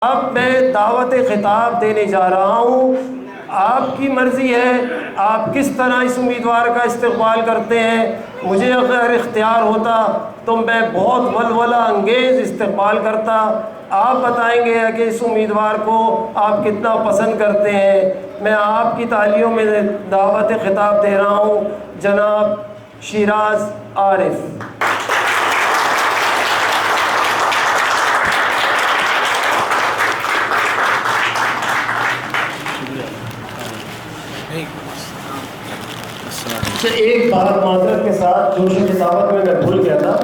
اب میں دعوت خطاب دینے جا رہا ہوں. آپ کی مرضی ہے آپ کس طرح اس امیدوار کا استقبال کرتے ہیں. مجھے اگر اختیار ہوتا تو میں بہت ولولہ انگیز استقبال کرتا. آپ بتائیں گے کہ اس امیدوار کو آپ کتنا پسند کرتے ہیں. میں آپ کی تالیوں میں دعوت خطاب دے رہا ہوں جناب شیراز عارف. اچھا، ایک بات معذرت کے ساتھ جوش کی دعوت میں بھول گیا تھا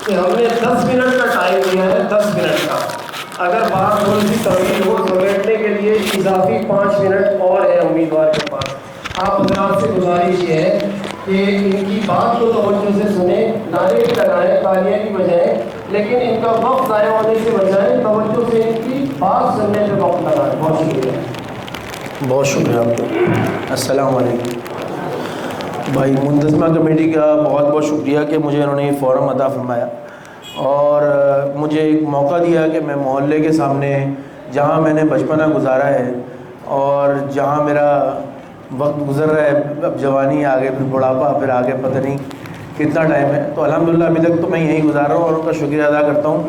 کہ ہم نے 10 منٹ کا ٹائم دیا ہے. 10 منٹ کا اگر بات تھوڑی سی طویل ہو سمیٹنے کے لیے اضافی 5 منٹ اور ہے امیدوار کے پاس. آپ حضرات سے گزارش یہ ہے کہ ان کی بات کو توجہ سے سنیں، نعرے بھی لگائیں، تالیاں بھی بجائیں، لیکن ان کا وقت ضائع ہونے سے بچائیں. توجہ سے ان کی بات سننے پہ وقت لگائیں. بہت شکریہ. بہت شکریہ آپ کا. السلام علیکم بھائی. منتظمہ کمیٹی کا بہت بہت شکریہ کہ مجھے انہوں نے یہ فورم عطا فرمایا اور مجھے ایک موقع دیا کہ میں محلے کے سامنے جہاں میں نے بچپنا گزارا ہے اور جہاں میرا وقت گزر رہا ہے، اب جوانی آگے پھر بڑھاپا پھر آگے پتہ نہیں کتنا ٹائم ہے، تو الحمدللہ ابھی تک تو میں یہیں گزار رہا ہوں اور ان کا شکریہ ادا کرتا ہوں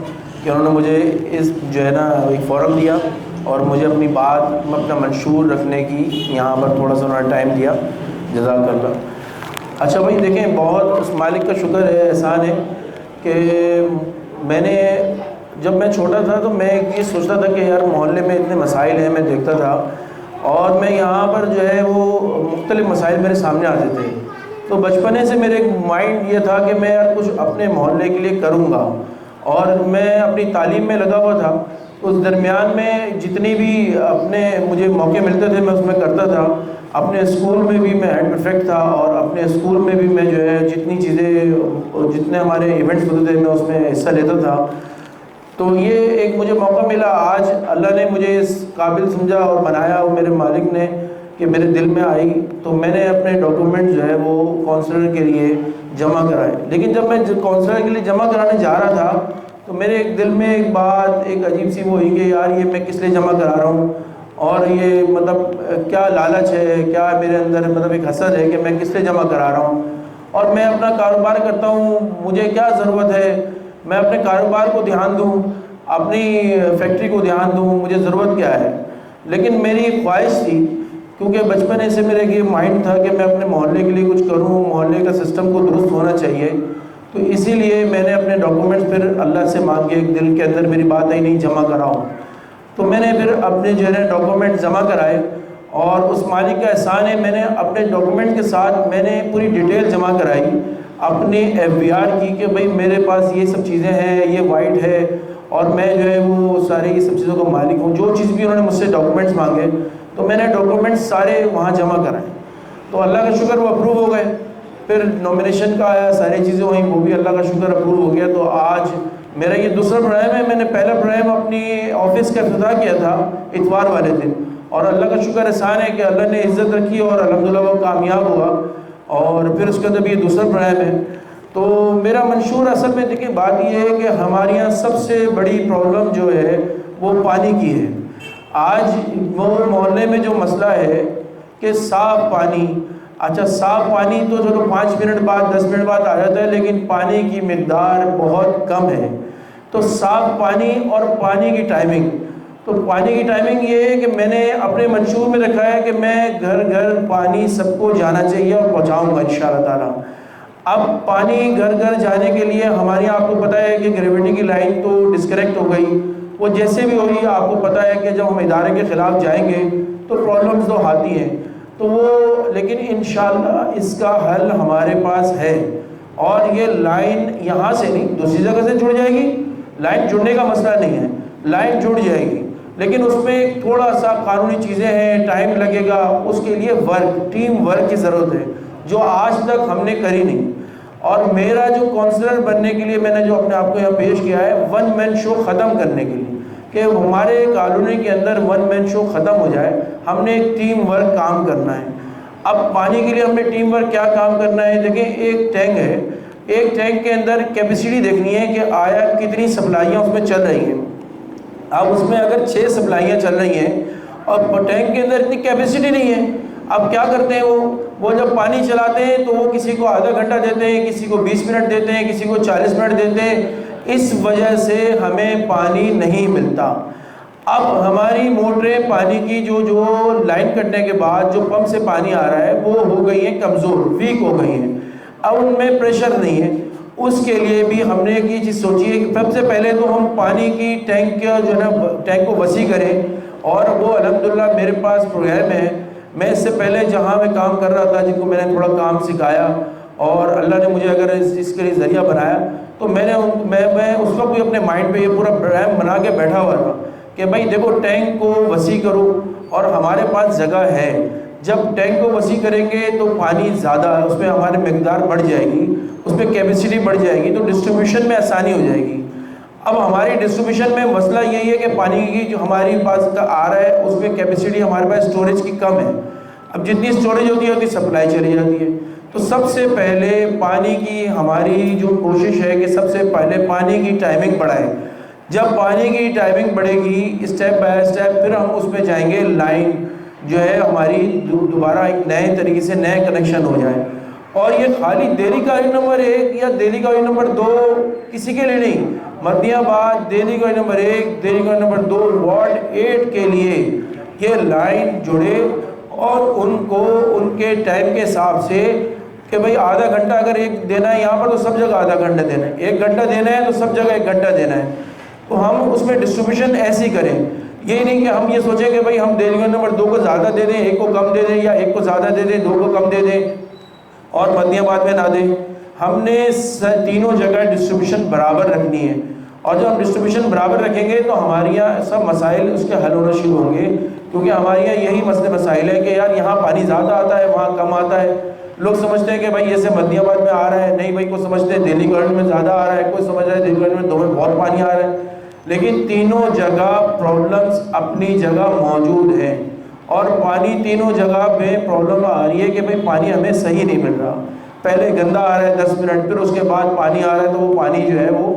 کہ انہوں نے مجھے اس جو ہے نا ایک فورم دیا اور مجھے اپنی بات اپنا منشور رکھنے کی یہاں پر تھوڑا سا انہوں نے ٹائم دیا. جزاک اللہ. اچھا بھائی دیکھیں، بہت اس مالک کا شکر ہے، احسان ہے کہ میں نے جب میں چھوٹا تھا تو میں ایک چیز سوچتا تھا کہ یار محلے میں اتنے مسائل ہیں، میں دیکھتا تھا اور میں یہاں پر جو ہے وہ مختلف مسائل میرے سامنے آتے تھے. تو بچپنے سے میرے ایک مائنڈ یہ تھا کہ میں یار کچھ اپنے محلے کے لیے کروں گا اور میں اپنی تعلیم میں لگا ہوا تھا. اس درمیان میں جتنی بھی اپنے مجھے موقع ملتے تھے میں اس میں کرتا تھا. اپنے اسکول میں بھی میں ہیڈ پرفیکٹ تھا اور اپنے اسکول میں بھی میں جو ہے جتنی چیزیں جتنے ہمارے ایونٹس ہوتے تھے میں اس میں حصہ لیتا تھا. تو یہ ایک مجھے موقع ملا، آج اللہ نے مجھے اس قابل سمجھا اور بنایا اور میرے مالک نے کہ میرے دل میں آئی تو میں نے اپنے ڈاکومنٹ جو ہے وہ کونسلر کے لیے جمع کرائے. لیکن جب میں کونسلر کے لیے جمع کرانے جا رہا تھا تو میرے ایک دل میں ایک بات ایک عجیب سی وہ ہوئی کہ یار یہ میں کس لیے جمع کرا رہا ہوں اور یہ مطلب کیا لالچ ہے، کیا میرے اندر مطلب ایک حسد ہے کہ میں کس لیے جمع کرا رہا ہوں اور میں اپنا کاروبار کرتا ہوں، مجھے کیا ضرورت ہے میں اپنے کاروبار کو دھیان دوں، اپنی فیکٹری کو دھیان دوں، مجھے ضرورت کیا ہے. لیکن میری ایک خواہش تھی کیونکہ بچپنے سے میرے یہ مائنڈ تھا کہ میں اپنے محلے کے لیے کچھ کروں، محلے کا سسٹم کو درست ہونا چاہیے. تو اسی لیے میں نے اپنے ڈاکومنٹس پھر اللہ سے مانگ کے ایک دل کے اندر میری بات آئی نہیں جمع کراؤں. تو میں نے پھر اپنے جو ہے ڈاکومنٹ جمع کرائے اور اس مالک کا احسان ہے میں نے اپنے ڈاکومنٹ کے ساتھ میں نے پوری ڈیٹیل جمع کرائی اپنے FBR کی کہ بھئی میرے پاس یہ سب چیزیں ہیں، یہ وائٹ ہے اور میں جو ہے وہ سارے یہ سب چیزوں کا مالک ہوں. جو چیز بھی انہوں نے مجھ سے ڈاکومنٹس مانگے تو میں نے ڈاکومنٹس سارے وہاں جمع کرائے. تو اللہ کا شکر وہ اپروو ہو گئے. پھر نومینیشن کا آیا، ساری چیزیں ہوئیں، وہ بھی اللہ کا شکر اپروو ہو گیا. تو آج میرا یہ دوسرا پروگرام ہے. میں نے پہلا پروگرام اپنی آفس کا افتتاح کیا تھا اتوار والے دن اور اللہ کا شکر احسان ہے کہ اللہ نے عزت رکھی اور الحمدللہ وہ کامیاب ہوا اور پھر اس کے اندر بھی یہ دوسرا پروگرام ہے. تو میرا منشور اصل میں دیکھیں بات یہ ہے کہ ہمارے یہاں سب سے بڑی پرابلم جو ہے وہ پانی کی ہے. آج وہ محلے میں جو مسئلہ ہے کہ صاف پانی، اچھا صاف پانی تو چلو 5 منٹ بعد 10 منٹ بعد آ جاتا ہے لیکن پانی کی مقدار بہت کم ہے. تو صاف پانی اور پانی کی ٹائمنگ، تو پانی کی ٹائمنگ یہ ہے کہ میں نے اپنے منشور میں رکھا ہے کہ میں گھر گھر پانی سب کو جانا چاہیے اور پہنچاؤں گا انشاءاللہ تعالیٰ. اب پانی گھر گھر جانے کے لیے ہمارے یہاں آپ کو پتہ ہے کہ گریویٹی کی لائن تو ڈسکنیکٹ ہو گئی، وہ جیسے بھی ہوئی آپ کو پتہ ہے کہ جب ہم ادارے کے خلاف جائیں گے تو پرابلمز تو آتی ہیں. تو وہ لیکن انشاءاللہ اس کا حل ہمارے پاس ہے اور یہ لائن یہاں سے نہیں دوسری جگہ سے جڑ جائے گی. لائن جڑنے کا مسئلہ نہیں ہے، لائن جڑ جائے گی لیکن اس میں تھوڑا سا قانونی چیزیں ہیں، ٹائم لگے گا، اس کے لیے ٹیم ورک کی ضرورت ہے جو آج تک ہم نے کری نہیں. اور میرا جو کونسلر بننے کے لیے میں نے جو اپنے آپ کو یہاں پیش کیا ہے 1 مین شو ختم کرنے کے لیے کہ ہمارے کالونی کے اندر 1 مین شو ختم ہو جائے. ہم نے ایک ٹیم ورک کام کرنا ہے. اب پانی کے لیے ہم نے ٹیم ورک کیا کام کرنا ہے؟ دیکھیں ایک ٹینک ہے، ایک ٹینک کے اندر کیپیسٹی دیکھنی ہے کہ آیا کتنی سپلائیاں اس میں چل رہی ہیں. اب اس میں اگر 6 سپلائیاں چل رہی ہیں اور ٹینک کے اندر اتنی کیپیسٹی نہیں ہے، اب کیا کرتے ہیں وہ جب پانی چلاتے ہیں تو وہ کسی کو آدھا گھنٹہ دیتے ہیں، کسی کو 20 منٹ دیتے ہیں، کسی کو 40 منٹ دیتے ہیں، اس وجہ سے ہمیں پانی نہیں ملتا۔ اب ہماری موٹریں پانی کی جو لائن کٹنے کے بعد جو پمپ سے پانی آ رہا ہے وہ ہو گئی ہیں کمزور، ویک ہو گئی ہیں، اب ان میں پریشر نہیں ہے۔ اس کے لیے بھی ہم نے ایک یہ چیز سوچی ہے کہ سب سے پہلے تو ہم پانی کی ٹینک جو ہے نا ٹینک کو وسیع کریں، اور وہ الحمدللہ میرے پاس پروگرام ہے۔ میں اس سے پہلے جہاں میں کام کر رہا تھا، جن کو میں نے تھوڑا کام سکھایا اور اللہ نے مجھے اگر اس کے لیے ذریعہ بنایا، تو میں اس وقت بھی اپنے مائنڈ پہ یہ پورا پروگرام بنا کے بیٹھا ہوا تھا کہ بھائی دیکھو ٹینک کو وسیع کرو، اور ہمارے پاس جگہ ہے، جب ٹینک کو وسیع کریں گے تو پانی زیادہ ہے، اس میں ہماری مقدار بڑھ جائے گی، اس میں کیپیسٹی بڑھ جائے گی، تو ڈسٹریبیوشن میں آسانی ہو جائے گی۔ اب ہماری ڈسٹریبیوشن میں مسئلہ یہی ہے کہ پانی کی جو ہماری پاس کا آ رہا ہے اس میں کیپیسٹی ہمارے پاس اسٹوریج کی کم ہے، اب جتنی اسٹوریج ہوتی ہے اتنی سپلائی چلی جاتی ہے۔ تو سب سے پہلے پانی کی ہماری جو کوشش ہے کہ سب سے پہلے پانی کی ٹائمنگ بڑھائیں۔ جب پانی کی ٹائمنگ بڑھے گی اسٹیپ بائی اسٹیپ، پھر ہم اس میں جائیں گے، لائن جو ہے ہماری دوبارہ ایک نئے طریقے سے نئے کنیکشن ہو جائے۔ اور یہ خالی دہلی کا نمبر 1 یا دہلی کا نمبر 2 کسی کے لیے نہیں، مدنی آباد دہلی کا نمبر 1 دہلی کا نمبر 2 وارڈ 8 کے لیے یہ لائن جڑے، اور ان کو ان کے ٹائم کے حساب سے کہ بھئی آدھا گھنٹہ اگر ایک دینا ہے یہاں پر تو سب جگہ آدھا گھنٹہ دینا ہے، 1 گھنٹہ دینا ہے تو سب جگہ 1 گھنٹہ دینا ہے، تو ہم اس میں ڈسٹریبیوشن ایسی کریں۔ یہ نہیں کہ ہم یہ سوچیں کہ بھئی ہم دہلی کا نمبر 2 کو زیادہ دے دیں، 1 کو کم دے دیں، یا 1 کو زیادہ دے دیں 2 کو کم دے دیں اور مدنی آباد میں نہ دیں۔ ہم نے تینوں جگہ ڈسٹریبیوشن برابر رکھنی ہے، اور جب ہم ڈسٹریبیوشن برابر رکھیں گے تو ہمارے یہاں سب مسائل اس کے حل ہونا شروع ہوں گے، کیونکہ ہمارے یہاں یہی مسائل ہے کہ یار یہاں پانی زیادہ آتا ہے وہاں کم آتا ہے۔ لوگ سمجھتے ہیں کہ بھائی ایسے مدنی آباد میں آ رہا ہے، نہیں بھائی کوئی سمجھتے ہیں دہلی گورنمنٹ میں زیادہ آ رہا ہے، کوئی سمجھ رہا ہے دہلی گورنمنٹ میں 2 میں بہت پانی آ رہا ہے، لیکن تینوں جگہ پرابلمز اپنی جگہ موجود ہیں، اور پانی تینوں جگہ پہ پرابلم آ رہی ہے کہ بھئی پانی ہمیں صحیح نہیں مل رہا، پہلے گندا آ رہا ہے 10 منٹ، پھر اس کے بعد پانی آ رہا ہے تو وہ پانی جو ہے وہ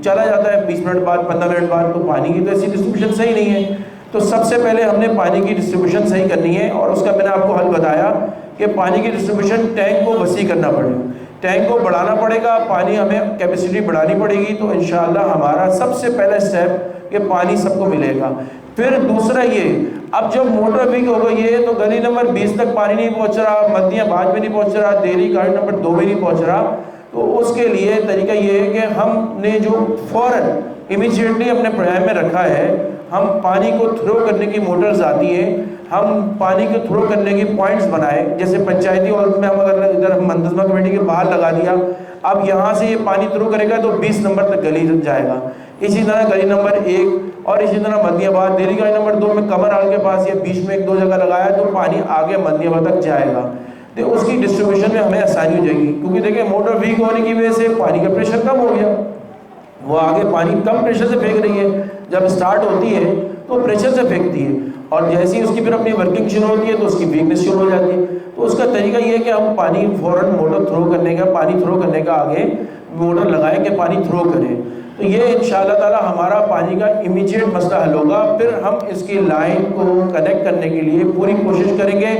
چلا جاتا ہے 20 منٹ بعد 15 منٹ بعد، تو پانی کی تو ایسی ڈسٹریبیوشن صحیح نہیں ہے۔ تو سب سے پہلے ہم نے پانی کی ڈسٹریبیوشن صحیح کرنی ہے، اور اس کا میں نے آپ کو حل بتایا کہ پانی کی ڈسٹریبیوشن ٹینک کو وسیع کرنا پڑے گا، ٹینک کو بڑھانا پڑے گا، پانی ہمیں کیپیسٹی بڑھانی پڑے گی، تو انشاءاللہ ہمارا سب سے پہلا اسٹیپ کہ پانی سب کو ملے گا۔ پھر دوسرا یہ، اب جب موٹر ویک ہو گئی ہے تو گلی نمبر 20 تک پانی نہیں پہنچ رہا، مدنی آباد میں نہیں پہنچ رہا، دہلی گارڈ نمبر 2 میں نہیں پہنچ رہا، تو اس کے لیے طریقہ یہ ہے کہ ہم نے جو فوراً امیجیٹلی اپنے پروگرام میں رکھا ہے، ہم پانی کو تھرو کرنے کی موٹرز آتی ہیں، ہم پانی کو تھرو کرنے کی پوائنٹس بنائے، جیسے پنچایتی ہال میں ہم اگر ادھر منتظمہ کمیٹی کے باہر لگا دیا، اب یہاں سے یہ پانی تھرو کرے گا تو 20 نمبر تک گلی جائے گا، اسی طرح گلی نمبر 1 اور اسی طرح مدنی آباد دہلی گلی نمبر 2 میں کمر ہال کے پاس یا بیچ میں 1-2 جگہ لگایا تو پانی آگے مدنی آباد تک جائے گا، تو اس کی ڈسٹریبیوشن میں ہمیں آسانی ہو جائے گی، کیونکہ دیکھیں موٹر ویک ہونے کی وجہ سے پانی کا پریشر کم ہو گیا، وہ آگے پانی کم پریشر سے پھینک رہی ہے، جب سٹارٹ ہوتی ہے تو پریشر سے پھینکتی ہے، اور جیسے ہی اس کی پھر اپنی ورکنگ شروع ہوتی ہے تو اس کی ویکنس شروع ہو جاتی ہے۔ تو اس کا طریقہ یہ ہے کہ ہم پانی فوراً موٹر تھرو کرنے کا، پانی تھرو کرنے کا آگے موٹر لگائیں کہ پانی تھرو کریں، تو یہ انشاءاللہ تعالی ہمارا پانی کا امیجیٹ مسئلہ حل ہوگا۔ پھر ہم اس کی لائن کو کنیکٹ کرنے کے لیے پوری کوشش کریں گے،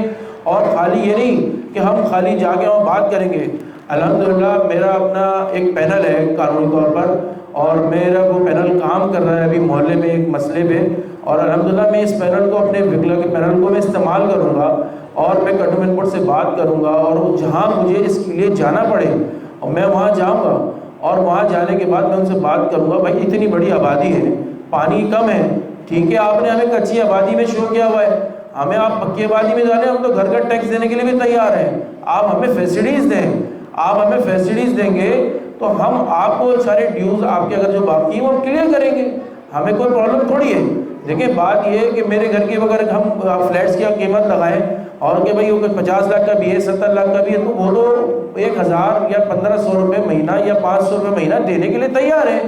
اور خالی یہ نہیں کہ ہم خالی جا کے وہاں بات کریں گے۔ الحمدللہ میرا اپنا ایک پینل ہے قانونی طور پر، اور میرا وہ پینل کام کر رہا ہے ابھی محلے میں ایک مسئلے پہ، اور الحمدللہ میں اس پینل کو اپنے وکلا کے پینل کو میں استعمال کروں گا، اور میں کنٹونمنٹ بورڈ سے بات کروں گا، اور جہاں مجھے اس کے لیے جانا پڑے اور میں وہاں جاؤں گا، اور وہاں جانے کے بعد میں ان سے بات کروں گا، بھائی اتنی بڑی آبادی ہے، پانی کم ہے، ٹھیک ہے آپ نے ہمیں کچی آبادی میں شروع کیا ہوا ہے، ہمیں آپ پکی آبادی میں ڈالیں، ہم تو گھر کا ٹیکس دینے کے لیے بھی تیار ہیں، آپ ہمیں فیسلٹیز دیں، آپ ہمیں فیسلٹیز دیں گے تو ہم آپ کو سارے ڈیوز آپ کے اگر جو باقی ہیں وہ کلیئر کریں گے، ہمیں کوئی پرابلم تھوڑی ہے۔ دیکھیں بات یہ ہے کہ میرے گھر کی اگر ہم فلیٹس کی قیمت لگائیں اور کہ بھئی وہ 50 لاکھ کا بھی ہے 70 لاکھ کا بھی ہے، تو وہ تو 1000 یا 1500 روپے مہینہ یا 500 روپے مہینہ دینے کے لیے تیار ہے،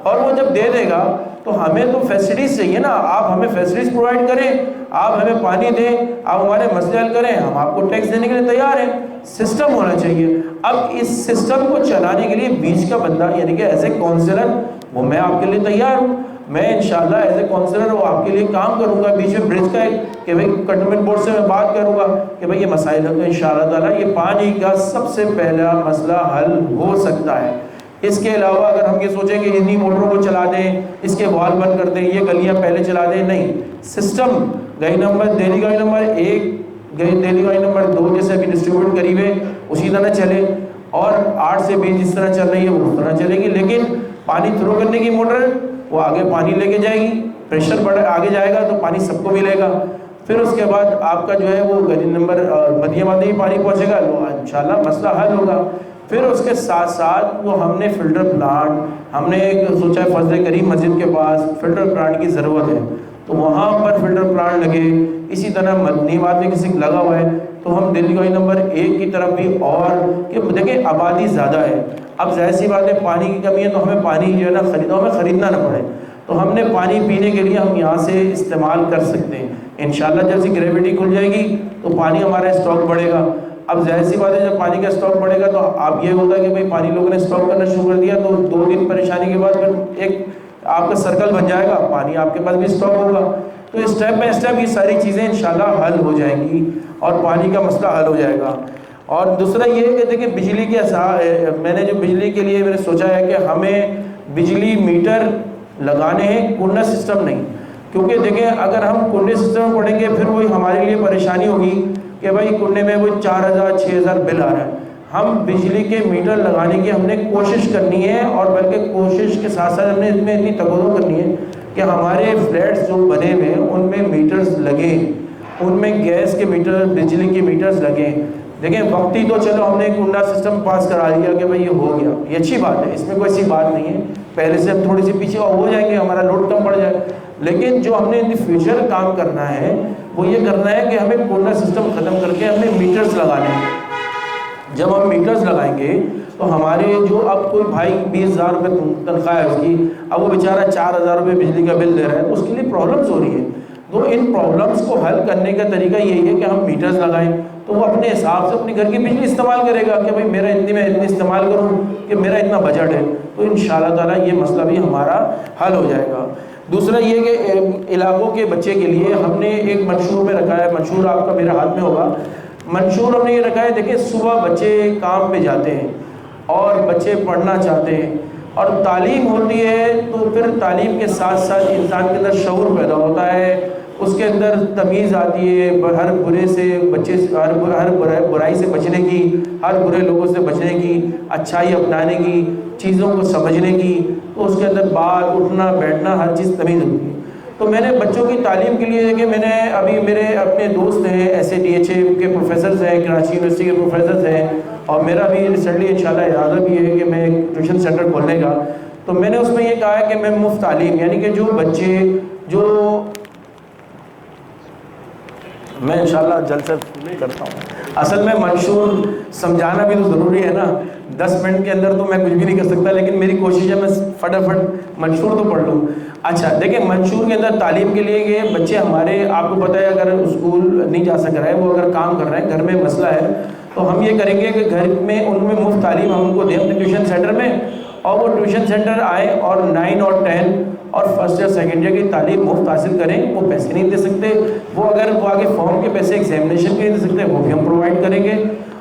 اور وہ جب دے دے گا تو ہمیں تو فیسلٹیز چاہیے نا، آپ ہمیں فیسلٹیز پرووائڈ کریں، آپ ہمیں پانی دیں، آپ ہمارے مسئلے حل کریں، ہم آپ کو ٹیکس دینے کے لیے تیار ہیں۔ سسٹم ہونا چاہیے۔ اب اس سسٹم کو چلانے کے لیے بیچ کا بندہ یعنی کہ ایز اے کونسلر وہ میں آپ کے لیے تیار ہوں۔ میں انشاءاللہ ایز اے کونسلر وہ آپ کے لیے کام کروں گا، بیچ میں برج کا کہ بھائی کنٹونمنٹ بورڈ سے میں بات کروں گا کہ بھائی یہ مسائل ہے، تو انشاءاللہ تعالیٰ یہ پانی کا سب سے پہلا مسئلہ حل ہو سکتا ہے۔ اس کے علاوہ اگر ہم یہ سوچیں کہ انہی موٹروں کو چلا دیں، اس کے وال بند کر دیں، یہ گلیاں پہلے چلا دیں، نہیں، سسٹم دہلی گلی نمبر 1 دہلی گلی نمبر 2 جیسے ابھی ڈسٹریبیوٹ قریب ہے اسی طرح چلے، اور 8 سے 20 جس طرح چل رہی ہے وہ اس طرح چلے گی، لیکن پانی تھرو کرنے کی موٹر وہ آگے پانی لے کے جائے گی، پریشر بڑھ آگے جائے گا تو پانی سب کو ملے گا، پھر اس کے بعد آپ کا جو ہے وہ گلی نمبر مدیہ میں بھی پانی پہنچے گا، انشاءاللہ مسئلہ حل ہوگا۔ پھر اس کے ساتھ ساتھ وہ ہم نے فلٹر پلانٹ، ہم نے ایک سوچا ہے فضل کریم مسجد کے پاس فلٹر پلانٹ کی ضرورت ہے، تو وہاں پر فلٹر پلانٹ لگے، اسی طرح مدنی آباد میں کسی لگا ہوا ہے، تو ہم دہلی گلی نمبر 1 کی طرف بھی، اور کہ دیکھیں آبادی زیادہ ہے، اب ظاہر سی بات ہے پانی کی کمی ہے تو ہمیں پانی جو ہے نا خریدنا نہ پڑے، تو ہم نے پانی پینے کے لیے ہم یہاں سے استعمال کر سکتے ہیں انشاءاللہ۔ جیسی گریویٹی کھل جائے گی تو پانی ہمارا اسٹاک بڑھے گا، اب ظاہر سی بات ہے جب پانی کا اسٹاک بڑھے گا تو اب یہ ہوتا ہے کہ بھائی پانی لوگوں نے اسٹاک کرنا شروع کر دیا، تو 2 دن پریشانی کے بعد پھر ایک آپ کا سرکل بن جائے گا، پانی آپ کے پاس بھی اسٹاک ہوگا، تو اسٹیپ بائی اسٹیپ یہ ساری چیزیں انشاءاللہ حل ہو جائیں گی اور پانی کا مسئلہ حل ہو جائے گا۔ اور دوسرا یہ ہے کہ دیکھیں بجلی کے میں نے جو بجلی کے لیے میں نے سوچا ہے کہ ہمیں بجلی میٹر لگانے ہیں، کنڈا سسٹم نہیں، کیونکہ دیکھیں اگر ہم کنڈے سسٹم میں پڑھیں گے پھر وہی ہمارے لیے پریشانی ہوگی کہ بھائی کنڈے میں وہ 4000 6000 بل آ رہا ہے۔ ہم بجلی کے میٹر لگانے کی ہم نے کوشش کرنی ہے، اور بلکہ کوشش کے ساتھ ساتھ ہم نے اس میں اتنی تقویٰ کرنی ہے کہ ہمارے فلیٹس جو بنے ہوئے ہیں ان میں میٹرز لگیں، ان میں گیس کے میٹر، بجلی کے میٹرز لگیں۔ دیکھیں وقتی تو چلو ہم نے کنڈا سسٹم پاس کرا دیا کہ بھائی یہ ہو گیا، یہ اچھی بات ہے، اس میں کوئی ایسی بات نہیں ہے، پہلے سے ہم تھوڑی سی پیچھے ہو جائیں گے، ہمارا لوڈ کم پڑ جائے، لیکن جو ہم نے ان دی فیوچر کام کرنا ہے وہ یہ کرنا ہے کہ ہمیں کنڈا سسٹم ختم کر کے ہمیں میٹرز لگانے ہیں۔ جب ہم میٹرز لگائیں گے تو ہمارے جو اب کوئی بھائی 20,000 روپے تنخواہ ہے اس کی، اب وہ بیچارہ 4,000 روپے بجلی کا بل دے رہا ہے تو اس کے لیے پرابلمس ہو رہی ہیں، تو ان پرابلمس کو حل کرنے کا طریقہ یہی ہے کہ ہم میٹرز لگائیں، تو وہ اپنے حساب سے اپنے گھر کی بجلی استعمال کرے گا کہ بھائی میرا میں اتنی استعمال کروں کہ میرا اتنا بجٹ ہے، تو انشاءاللہ تعالیٰ یہ مسئلہ بھی ہمارا حل ہو جائے گا۔ دوسرا یہ کہ علاقوں کے بچے کے لیے ہم نے ایک منشور میں رکھا ہے، منشور آپ کا میرے ہاتھ میں ہوگا، منشور ہم نے یہ رکھا ہے، دیکھیں صبح بچے کام پہ جاتے ہیں اور بچے پڑھنا چاہتے ہیں اور تعلیم ہوتی ہے، تو پھر تعلیم کے ساتھ ساتھ انسان کے اندر شعور پیدا ہوتا ہے، اس کے اندر تمیز آتی ہے، ہر برے سے بچے ہر برائی سے بچنے کی، ہر برے لوگوں سے بچنے کی، اچھائی اپنانے کی، چیزوں کو سمجھنے کی، تو اس کے اندر بات اٹھنا بیٹھنا ہر چیز تمیز ہوتی ہے۔ تو میں نے بچوں کی تعلیم کے لیے کہ میں نے ابھی میرے اپنے دوست ہیں SADHA کے پروفیسرز ہیں، کراچی یونیورسٹی کے پروفیسرز ہیں، اور میرا بھی ریسنٹلی انشاءاللہ ارادہ بھی ہے کہ میں ایک ٹیوشن سینٹر کھولنے کا، تو میں نے اس میں یہ کہا ہے کہ میں مفت تعلیم، یعنی کہ جو بچے جو میں انشاءاللہ جلد سے کرتا ہوں، اصل میں منشور سمجھانا بھی تو ضروری ہے نا، 10 منٹ کے اندر تو میں کچھ بھی نہیں کر سکتا، لیکن میری کوشش ہے میں فٹافٹ منشور تو پڑھ لوں۔ اچھا دیکھیں منشور کے اندر تعلیم کے لیے کہ بچے ہمارے، آپ کو پتہ ہے اگر اسکول نہیں جا سک رہا ہے، وہ اگر کام کر رہے ہیں، گھر میں مسئلہ ہے، تو ہم یہ کریں گے کہ گھر میں ان میں مفت تعلیم ہم ان کو دیں اپنے ٹیوشن سینٹر میں، اور وہ ٹیوشن سینٹر آئیں اور 9 اور 10 اور فرسٹ یا سیکنڈ ایئر کی تعلیم مفت حاصل کریں، وہ پیسے نہیں دے سکتے، وہ اگر وہ آگے فارم کے پیسے ایگزامینیشن کے نہیں دے سکتے، وہ بھی ہم پرووائڈ کریں گے،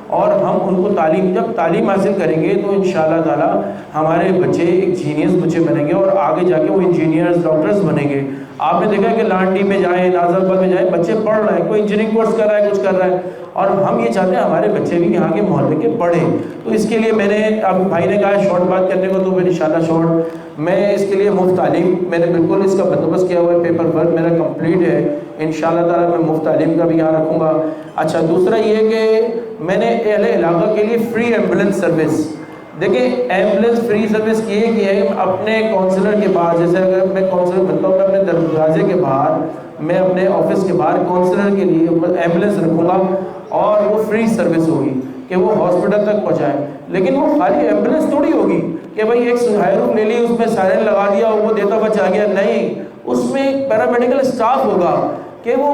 اور ہم ان کو تعلیم، جب تعلیم حاصل کریں گے تو انشاءاللہ تعالیٰ ہمارے بچے ایک جینیس بچے بنیں گے، اور آگے جا کے وہ انجینئرز ڈاکٹرز بنیں گے۔ آپ نے دیکھا کہ لانڈی میں جائیں، نازر آباد میں جائیں، بچے پڑھ رہے ہیں، کوئی انجینئرنگ کورس کر رہا ہے، کچھ کر رہا ہے، اور ہم یہ چاہتے ہیں ہمارے بچے بھی یہاں کے محلے کے پڑھیں، تو اس کے لیے میں نے، اب بھائی نے کہا شارٹ بات کرنے کو، تو پھر انشاءاللہ شارٹ، میں اس کے لیے مفت تعلیم میں نے بالکل اس کا بندوبست کیا ہوا ہے، پیپر ورک میرا کمپلیٹ ہے، انشاءاللہ تعالیٰ میں مفت تعلیم کا بھی یہاں رکھوں گا۔ اچھا دوسرا یہ کہ میں نے اہل علاقہ کے لیے فری ایمبولینس سروس، دیکھیں ایمبولینس فری سروس کی ہے اپنے کونسلر کے باہر، جیسے اگر میں کونسلر بنتا ہوں، میں اپنے دروازے کے باہر، میں اپنے آفس کے باہر کونسلر کے لیے ایمبولینس رکھوں گا، اور وہ فری سروس ہوگی کہ وہ ہاسپٹل تک پہنچائے، لیکن وہ خالی ایمبولینس تھوڑی ہوگی کہ بھائی ایک ہائرون لے لی، اس میں سائرن لگا دیا اور وہ دیتا بچ آ گیا، نہیں، اس میں ایک پیرامیڈیکل اسٹاف ہوگا کہ وہ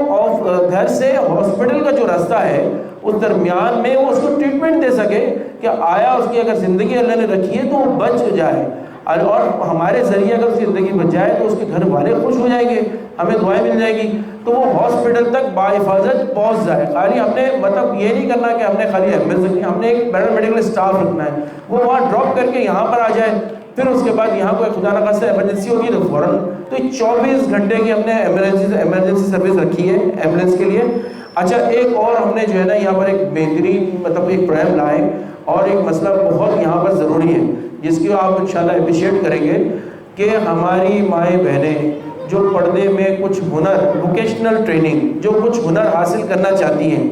گھر سے ہاسپٹل کا جو راستہ ہے اس درمیان میں وہ اس کو ٹریٹمنٹ دے سکے کہ آیا اس کی اگر زندگی اللہ نے رکھی ہے تو وہ بچ جائے، اور ہمارے ذریعے اگر اس کی زندگی بچ جائے تو اس کے گھر والے خوش ہو جائیں گے, ہمیں دعائیں مل جائیں گی, تو وہ ہاسپٹل تک باحفاظت پہنچ جائے. خالی ہم نے مطلب یہ نہیں کرنا کہ ہم نے خالی ایمبولینس رکھنی, ہم نے ایک پیرامیڈیکل اسٹاف رکھنا ہے, وہ وہاں ڈراپ کر کے یہاں پر آ جائے. پھر اس کے بعد یہاں کوئی خدا نخواستہ ایمرجنسی ہوگی تو فوراً, تو 24 گھنٹے کی ہم نے ایمرجنسی سروس رکھی ہے ایمبولینس کے لیے. اچھا ایک اور ہم نے جو ہے نا یہاں پر ایک بہترین مطلب ایک پروگرام لائے, اور ایک مسئلہ بہت یہاں پر ضروری ہے جس کی آپ انشاءاللہ اپریشیٹ کریں گے, کہ ہماری مائیں بہنیں جو پردے میں کچھ ہنر, ووکیشنل ٹریننگ, جو کچھ ہنر حاصل کرنا چاہتی ہیں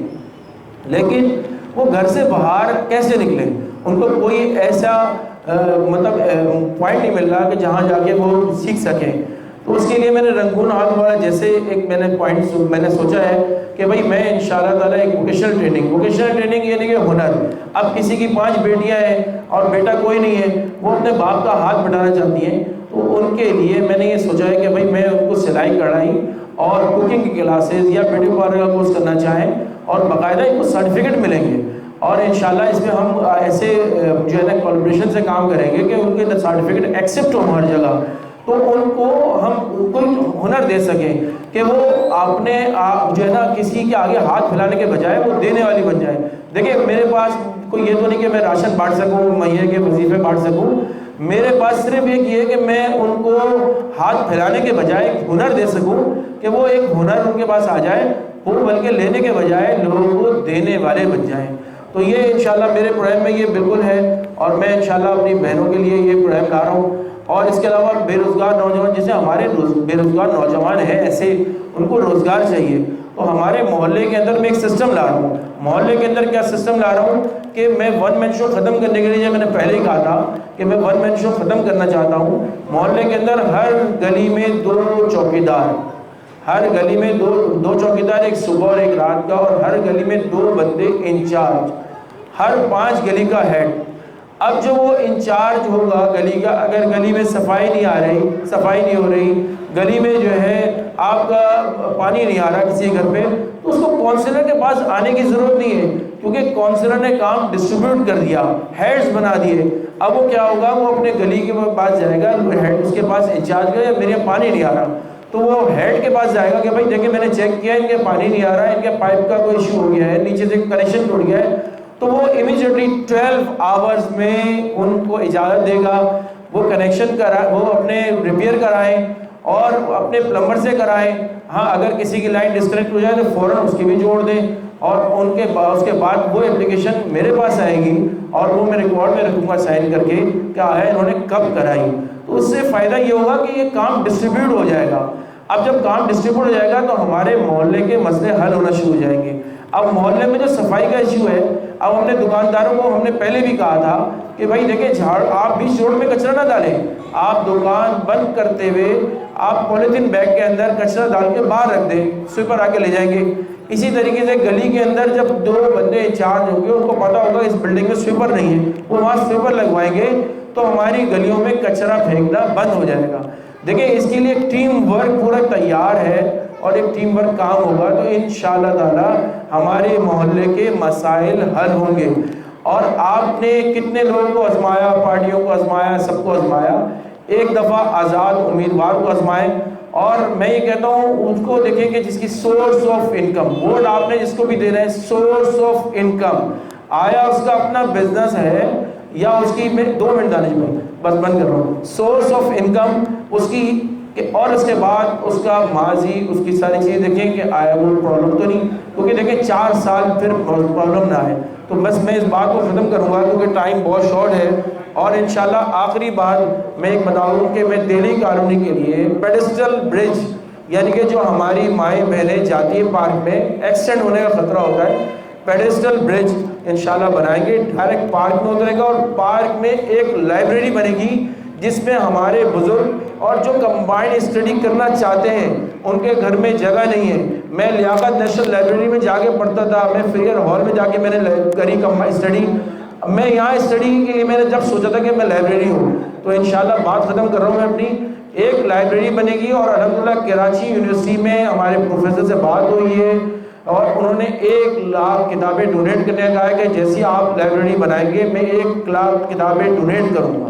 لیکن وہ گھر سے باہر کیسے نکلیں, ان کو کوئی ایسا مطلب پوائنٹ نہیں مل رہا کہ جہاں جا کے وہ سیکھ سکیں. تو اس کے لیے میں نے رنگون ہاتھ والا جیسے ایک میں نے سوچا ہے کہ بھائی میں انشاءاللہ تعالیٰ ایک ووکیشنل ٹریننگ یعنی کہ ہنر. اب کسی کی 5 بیٹیاں ہیں اور بیٹا کوئی نہیں ہے, وہ اپنے باپ کا ہاتھ بٹانا چاہتی ہیں, تو ان کے لیے میں نے یہ سوچا ہے کہ بھائی میں ان کو سلائی کڑھائی اور کوکنگ کی کلاسز یا بیوٹی پارلر کا کورس کرنا چاہیں, اور باقاعدہ ان کو سرٹیفکیٹ ملیں گے, اور انشاءاللہ اس میں ہم ایسے جو ہے نا کولیبریشن سے کام کریں گے کہ ان کے سرٹیفکیٹ ایکسیپٹ ہو ہر جگہ, تو ان کو ہم کوئی ہنر دے سکیں کہ وہ اپنے جو ہے نا کسی کے آگے ہاتھ پھیلانے کے بجائے وہ دینے والی بن جائے. دیکھیں میرے پاس کوئی یہ تو نہیں کہ میں راشن بانٹ سکوں, مہینے کے وظیفے بانٹ سکوں, میرے پاس صرف ایک یہ کہ میں ان کو ہاتھ پھیلانے کے بجائے ایک ہنر دے سکوں کہ وہ ایک ہنر ان کے پاس آ جائے, وہ بلکہ لینے کے بجائے لوگوں کو دینے والے بن جائیں. تو یہ انشاءاللہ میرے پروگرام میں یہ بالکل ہے, اور میں انشاءاللہ اپنی بہنوں کے لیے یہ پروگرام لا رہا ہوں. اور اس کے علاوہ بے روزگار نوجوان, جیسے ہمارے بے روزگار نوجوان ہیں ایسے ان کو روزگار چاہیے, تو ہمارے محلے کے اندر میں ایک سسٹم لا رہا ہوں. محلے کے اندر کیا سسٹم لا رہا ہوں کہ میں 1 مین شو ختم کرنے کے لیے, میں نے پہلے ہی کہا تھا کہ میں 1 مین شو ختم کرنا چاہتا ہوں. محلے کے اندر ہر گلی میں 2 چوکیدار, ہر گلی میں 2 چوکیدار, ایک صبح اور ایک رات کا, اور ہر گلی میں 2 بندے انچارج, ہر 5 گلی کا ہیڈ. اب جو وہ انچارج ہوگا گلی کا, اگر گلی میں صفائی نہیں ہو رہی, گلی میں جو ہے آپ کا پانی نہیں آ رہا کسی گھر پہ, تو اس کو کونسلر کے پاس آنے کی ضرورت نہیں ہے, کیونکہ کونسلر نے کام ڈسٹریبیوٹ کر دیا, ہیڈز بنا دیے. اب وہ کیا ہوگا, وہ اپنے گلی کے پاس جائے گا, ہیڈ اس کے پاس انچارج کا, میرے یہاں پانی نہیں آ رہا, تو وہ ہیڈ کے پاس جائے گا کہ بھائی دیکھیں میں نے چیک کیا ان کے پانی نہیں آ رہا ہے, ان کے پائپ کا کوئی ایشو ہو گیا ہے, نیچے سے کنیکشن ٹوٹ گیا ہے, تو وہ امیجیٹلی 12 آورز میں ان کو اجازت دے گا, وہ کنیکشن وہ اپنے ریپیئر کرائیں اور اپنے پلمبر سے کرائیں. ہاں اگر کسی کی لائن ڈسکنیکٹ ہو جائے تو فوراً اس کی بھی جوڑ دیں, اور اس کے بعد وہ اپلیکیشن میرے پاس آئے گی, اور وہ میں ریکارڈ میں رکھوں گا سائن کر کے کہ آیا انہوں نے کب کرائی. تو اس سے فائدہ یہ ہوگا کہ یہ کام ڈسٹریبیوٹ ہو جائے گا. اب جب کام ڈسٹریبیوٹ ہو جائے گا تو ہمارے محلے کے مسئلے حل ہونا شروع ہو جائیں گے. اب محلے میں جو صفائی کا ایشو ہے, اب ہم نے دکانداروں کو ہم نے پہلے بھی کہا تھا کہ بھائی دیکھیں آپ بیچ روڈ میں کچرا نہ ڈالیں, آپ دکان بند کرتے ہوئے آپ پولیتھین بیگ کے اندر کچرا ڈال کے باہر رکھ دیں, سویپر آ کے لے جائیں گے. اسی طریقے سے گلی کے اندر جب 2 بندے انچارج ہوں گے, ان کو پتا ہوگا اس بلڈنگ میں سویپر نہیں ہے, وہ وہاں سویپر لگوائیں گے, تو ہماری گلیوں میں کچرا پھینکنا بند ہو جائے گا. دیکھیں اس کے لیے ایک ٹیم ورک پورا تیار ہے, اور ایک ٹیم ورک کام ہوگا, تو انشاءاللہ تعالی ہمارے محلے کے مسائل حل ہوں گے. اور آپ نے کتنے لوگوں کو آزمایا, پارٹیوں کو آزمایا, سب کو آزمایا, ایک دفعہ آزاد امیدوار کو آزمائیں. اور میں یہ کہتا ہوں اس کو دیکھیں کہ جس کی سورس آف انکم, ووٹ آپ نے جس کو بھی دے رہے ہیں, سورس آف انکم, آیا اس کا اپنا بزنس ہے یا اس کی, میں 2 منٹ دانش بھائی بس بند کر رہا ہوں, سورس آف انکم اس کی, اور اس کے بعد اس کا ماضی, اس کی ساری چیزیں دیکھیں کہ آیا وہ پرابلم تو نہیں, کیونکہ دیکھیں 4 سال پھر پرابلم نہ آئے. تو بس میں اس بات کو ختم کروں گا کیونکہ ٹائم بہت شارٹ ہے. اور انشاءاللہ آخری بات میں ایک بتاؤں کہ میں دہلی کالونی کے لیے پیڈسٹل برج, یعنی کہ جو ہماری مائیں بہنیں جاتی ہیں پارک میں, ایکسیڈنٹ ہونے کا خطرہ ہوتا ہے, پیڈسٹل برج انشاءاللہ بنائیں گے, ڈائریکٹ پارک میں اترے گا, اور پارک میں ایک لائبریری بنے گی جس میں ہمارے بزرگ اور جو کمبائنڈ اسٹڈی کرنا چاہتے ہیں ان کے گھر میں جگہ نہیں ہے. میں لیاقت نیشنل لائبریری میں جا کے پڑھتا تھا, میں فریئر ہال میں جا کے میں نے کری اسٹڈی, میں یہاں اسٹڈی کے لیے میں نے جب سوچا تھا کہ میں لائبریری ہوں, تو انشاءاللہ بات ختم کر رہا ہوں میں اپنی, ایک لائبریری بنے گی. اور الحمدللہ کراچی یونیورسٹی میں ہمارے پروفیسر سے بات ہوئی ہے, اور انہوں نے 1 لاکھ کتابیں ڈونیٹ کرنے کا کہا ہے کہ جیسی آپ لائبریری بنائیں گے میں 1 لاکھ کتابیں ڈونیٹ کروں گا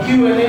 Q&A